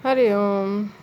Hari Om.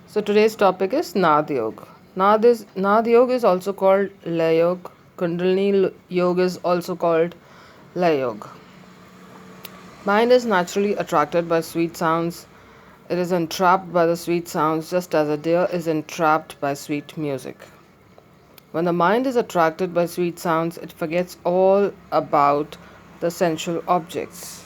So today's topic is Nad Yoga. Nad Yoga is also called Lay Yoga. Kundalini Yoga is also called Lay Yoga. Mind is naturally attracted by sweet sounds. It is entrapped by the sweet sounds just as a deer is entrapped by sweet music. When the mind is attracted by sweet sounds, it forgets all about the sensual objects.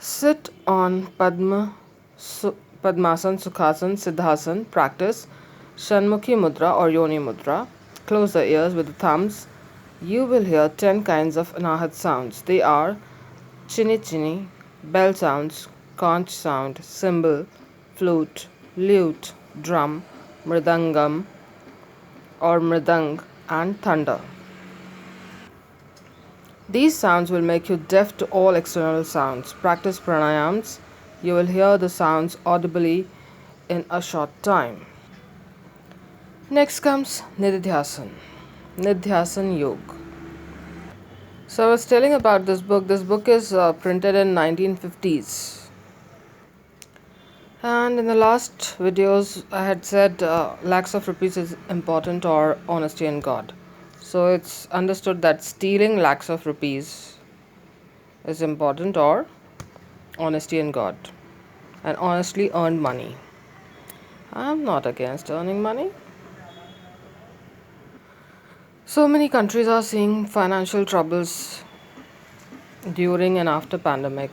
Sit on Padmasan, Sukhasan, Siddhasan. Practice Shanmukhi Mudra or Yoni Mudra. Close the ears with the thumbs. You will hear 10 kinds of Anahat sounds. They are Chini Chini, bell sounds, conch sound, cymbal, flute, lute, drum, mridangam or mridang, and thunder. These sounds will make you deaf to all external sounds. Practice pranayams. You will hear the sounds audibly in a short time. Next comes Nididhyasana. Nididhyasana Yoga. So I was telling about this book. This book is printed in 1950s. And in the last videos, I had said lakhs of rupees is important or honesty in God. So it's understood that stealing lakhs of rupees is important or honesty in God and honestly earned money. I'm not against earning money. So many countries are seeing financial troubles during and after pandemic.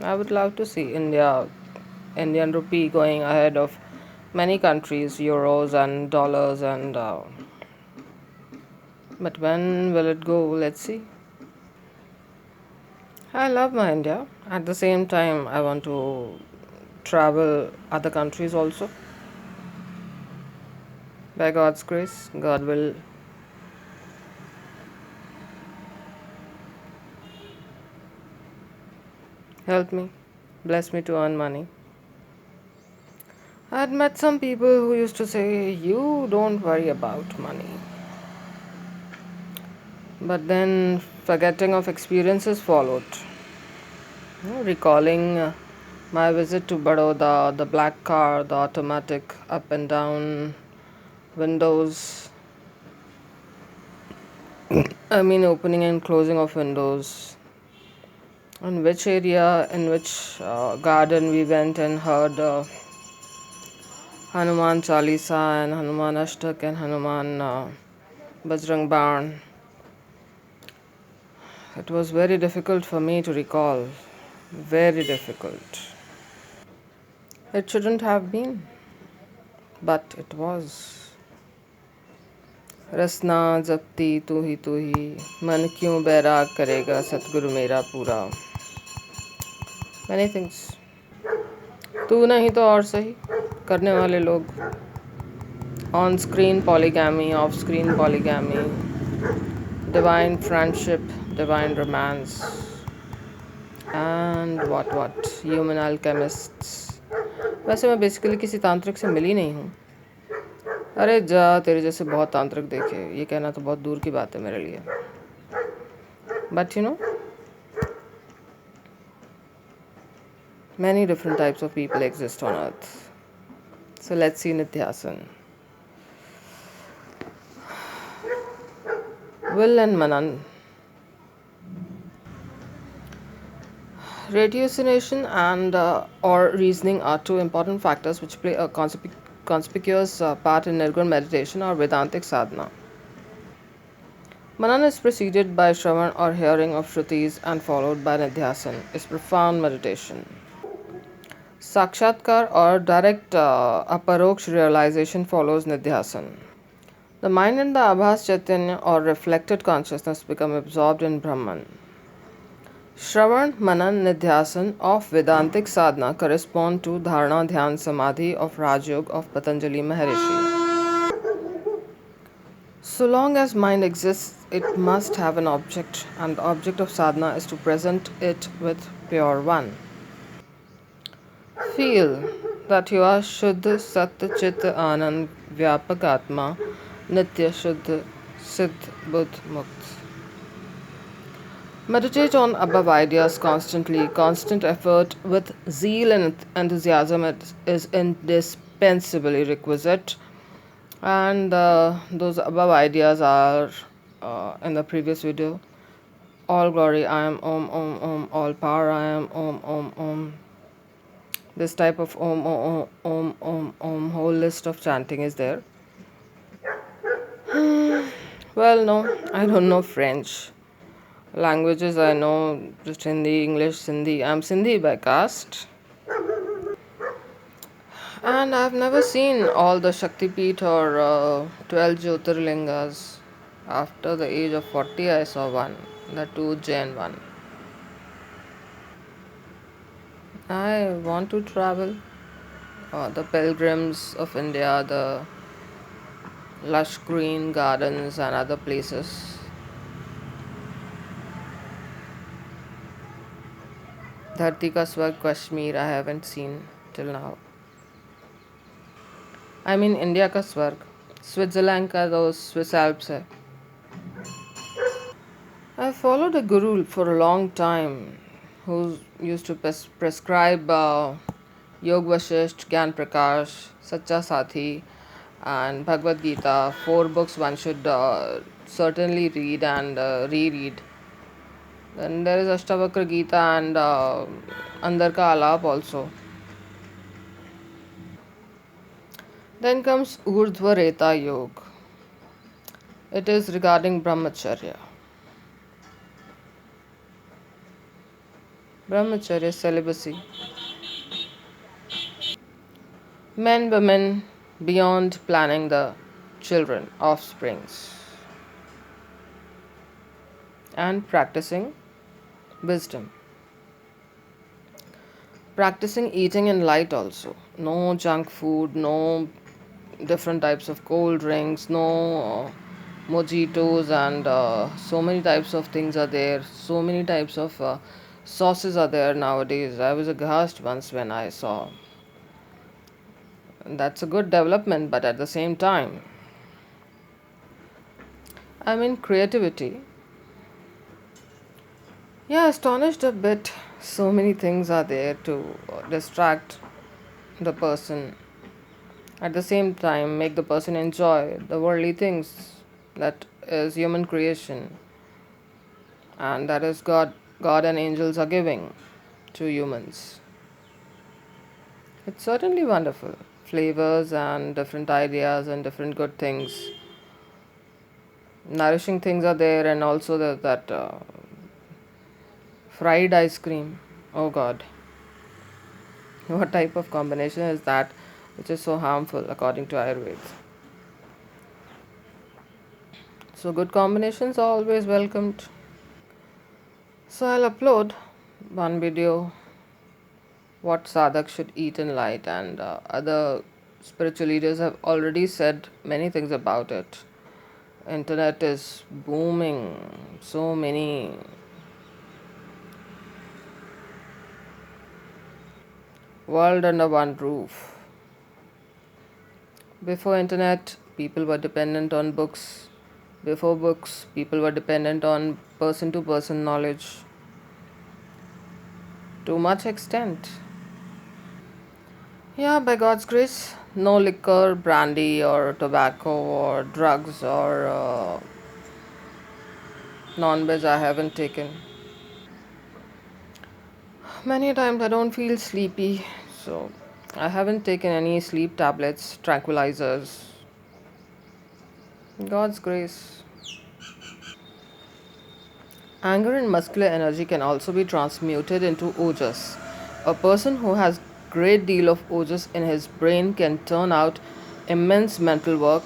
I would love to see Indian rupee going ahead of many countries, euros and dollars and but when will it go? Let's see. I love my India. At the same time, I want to travel other countries also. By God's grace, God will help me, bless me to earn money. I had met some people who used to say, "You don't worry about money." But then forgetting of experiences followed. Recalling my visit to Baroda, the black car, the automatic up and down windows, opening and closing of windows. In which area, in which garden we went and heard Hanuman Chalisa and Hanuman Ashtak and Hanuman Bajrang Barn. It was very difficult for me to recall. Very difficult. It shouldn't have been, but it was. रसना जपती तू ही मन क्यों बैराग करेगा सतगुरु मेरा पूरा. Many things. तू नहीं तो और सही करने वाले लोग. On screen polygamy, off screen polygamy, divine friendship, divine romance, and what human alchemists. वैसे मैं बेसिकली किसी तांत्रिक से मिली नहीं हूँ. अरे जा तेरे जैसे बहुत तांत्रिक देखे, ये कहना तो बहुत दूर की बात है मेरे लिए. But you know many different types of people exist on earth. So let's see Nidhyasana. Will and Manan. Ratiocination and or reasoning are two important factors which play a conspicuous part in Nirgun meditation or Vedantic sadhana. Manan is preceded by Shravan or hearing of Shrutis and followed by Nidhyasana, is profound meditation. Sakshatkar or direct aparoksh realization follows Nidhyasana. The mind and the Abhas Chaitanya or reflected consciousness become absorbed in Brahman. Shravan, Manan, Nidhyasan of Vedantic sadhana correspond to Dharana Dhyan Samadhi of Rajyog of Patanjali Maharishi. So long as mind exists, it must have an object, and the object of sadhana is to present it with pure one. Feel that you are Shuddha Sat Chit Anand Vyapak Atma Nitya Shuddha Siddh Buddh Mukt. Meditate on above ideas constantly. Constant effort with zeal and enthusiasm is indispensably requisite. And those above ideas are in the previous video. All glory, I am Om Om Om. All power, I am Om Om Om. This type of Om Om Om Om Om whole list of chanting is there. Well, no, I don't know French. Languages I know just Hindi, English, Sindhi. I'm Sindhi by caste. And I've never seen all the Shakti Peeth or 12 Jyotirlingas. After the age of 40, I saw one, the two Jain one. I want to travel. The pilgrims of India, the lush green gardens, and other places. Dharti Ka Swarg, Kashmir, I haven't seen till now. I mean, India Ka Swarg. Switzerland ka those Swiss Alps hai. I followed a guru for a long time who used to prescribe Yog Vashisht, Gyan Prakash, Sacha Sathi, and Bhagavad Gita. Four books one should certainly read and reread. Then there is Ashtavakra Gita and Andar Ka Alap also. Then comes Oordhvareta Yoga. It is regarding Brahmacharya. Brahmacharya celibacy. Men, women, beyond planning the children, offsprings, and practicing wisdom. Practicing eating in light also. No junk food, no different types of cold drinks, no mojitos, and so many types of things are there. So many types of sauces are there nowadays. I was aghast once when I saw. That's a good development, but at the same time, I mean, creativity. Yeah, astonished a bit. So many things are there to distract the person. At the same time, make the person enjoy the worldly things that is human creation and that is God and angels are giving to humans. It's certainly wonderful. Flavors and different ideas and different good things. Nourishing things are there, and also that fried ice cream. Oh God. What type of combination is that which is so harmful according to Ayurveda? So, good combinations are always welcomed. So, I'll upload one video what sadhak should eat in light, and other spiritual leaders have already said many things about it. Internet is booming, so many. World under one roof. Before internet, people were dependent on books. Before books, people were dependent on person to person knowledge. To much extent. Yeah, by God's grace, no liquor, brandy, or tobacco, or drugs, or non veg I haven't taken. Many times I don't feel sleepy, so I haven't taken any sleep tablets, tranquilizers. God's grace. Anger and muscular energy can also be transmuted into ojas. A person who has great deal of ojas in his brain can turn out immense mental work.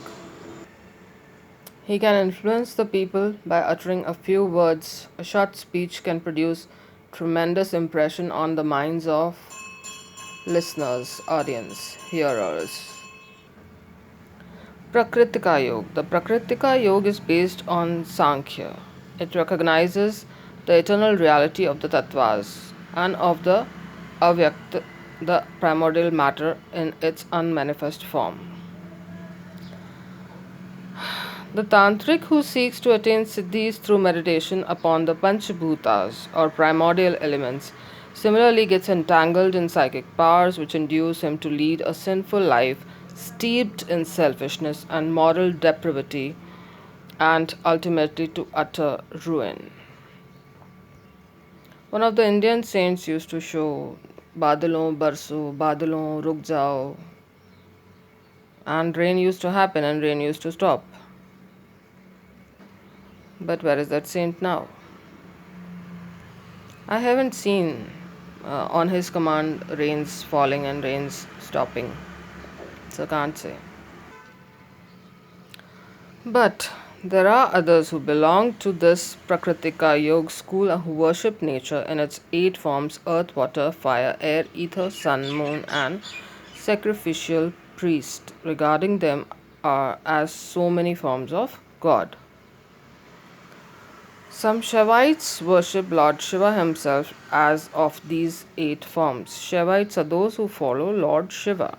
He can influence the people by uttering a few words. A short speech can produce tremendous impression on the minds of listeners, audience, hearers. Prakritika Yoga. The Prakritika Yoga is based on Sankhya. It recognizes the eternal reality of the tattvas and of the avyakt, the primordial matter in its unmanifest form. The tantric who seeks to attain siddhis through meditation upon the Panchabhutas or primordial elements similarly gets entangled in psychic powers which induce him to lead a sinful life steeped in selfishness and moral depravity and ultimately to utter ruin. One of the Indian saints used to show Badalon Barso, Badalon Ruk Jao, and rain used to happen and rain used to stop. But where is that saint now? I haven't seen on his command rains falling and rains stopping, so can't say. But there are others who belong to this Prakritika Yoga school who worship nature in its 8 forms: earth, water, fire, air, ether, sun, moon, and sacrificial priest, regarding them are as so many forms of God. Some Shaivites worship Lord Shiva himself as of these 8 forms. Shaivites are those who follow Lord Shiva.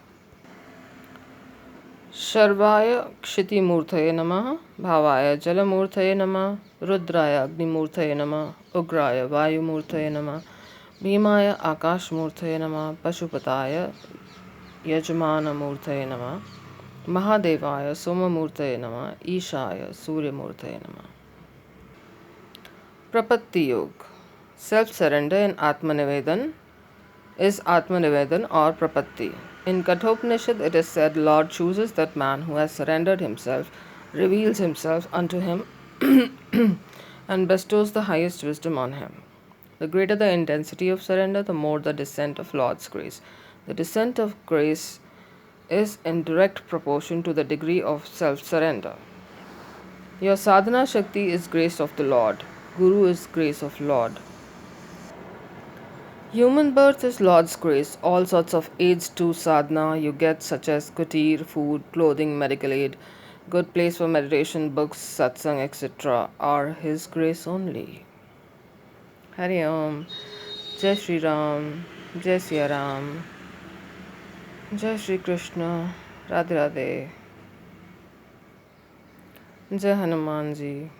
शर्वाय क्षितिमूर्तये नमः, भावाय जलमूर्तये नमः, रुद्राय अग्निमूर्तये नमः, उग्राय वायुमूर्तये नमः, भीमाय आकाशमूर्तये नमः, पशुपताय यजमानमूर्तये नमः, महादेवाय सोममूर्तये नमः, ईशाय सूर्यमूर्तये नमः. Prapatti Yoga. Self surrender in Atmanivedan is Atmanivedan or Prapatti. In Kathopanishad it is said, Lord chooses that man who has surrendered himself, reveals himself unto him, and bestows the highest wisdom on him. The greater the intensity of surrender, the more the descent of Lord's grace. The descent of grace is in direct proportion to the degree of self surrender. Your sadhana shakti is grace of the Lord. Guru is grace of Lord. Human birth is Lord's grace. All sorts of aids to sadhana you get, such as kutir, food, clothing, medical aid, good place for meditation, books, satsang, etc., are His grace only. Hari Om. Jai Shri Ram. Jai Siya Ram. Jai Shri Krishna. Radhe Radhe. Jai Hanuman Ji.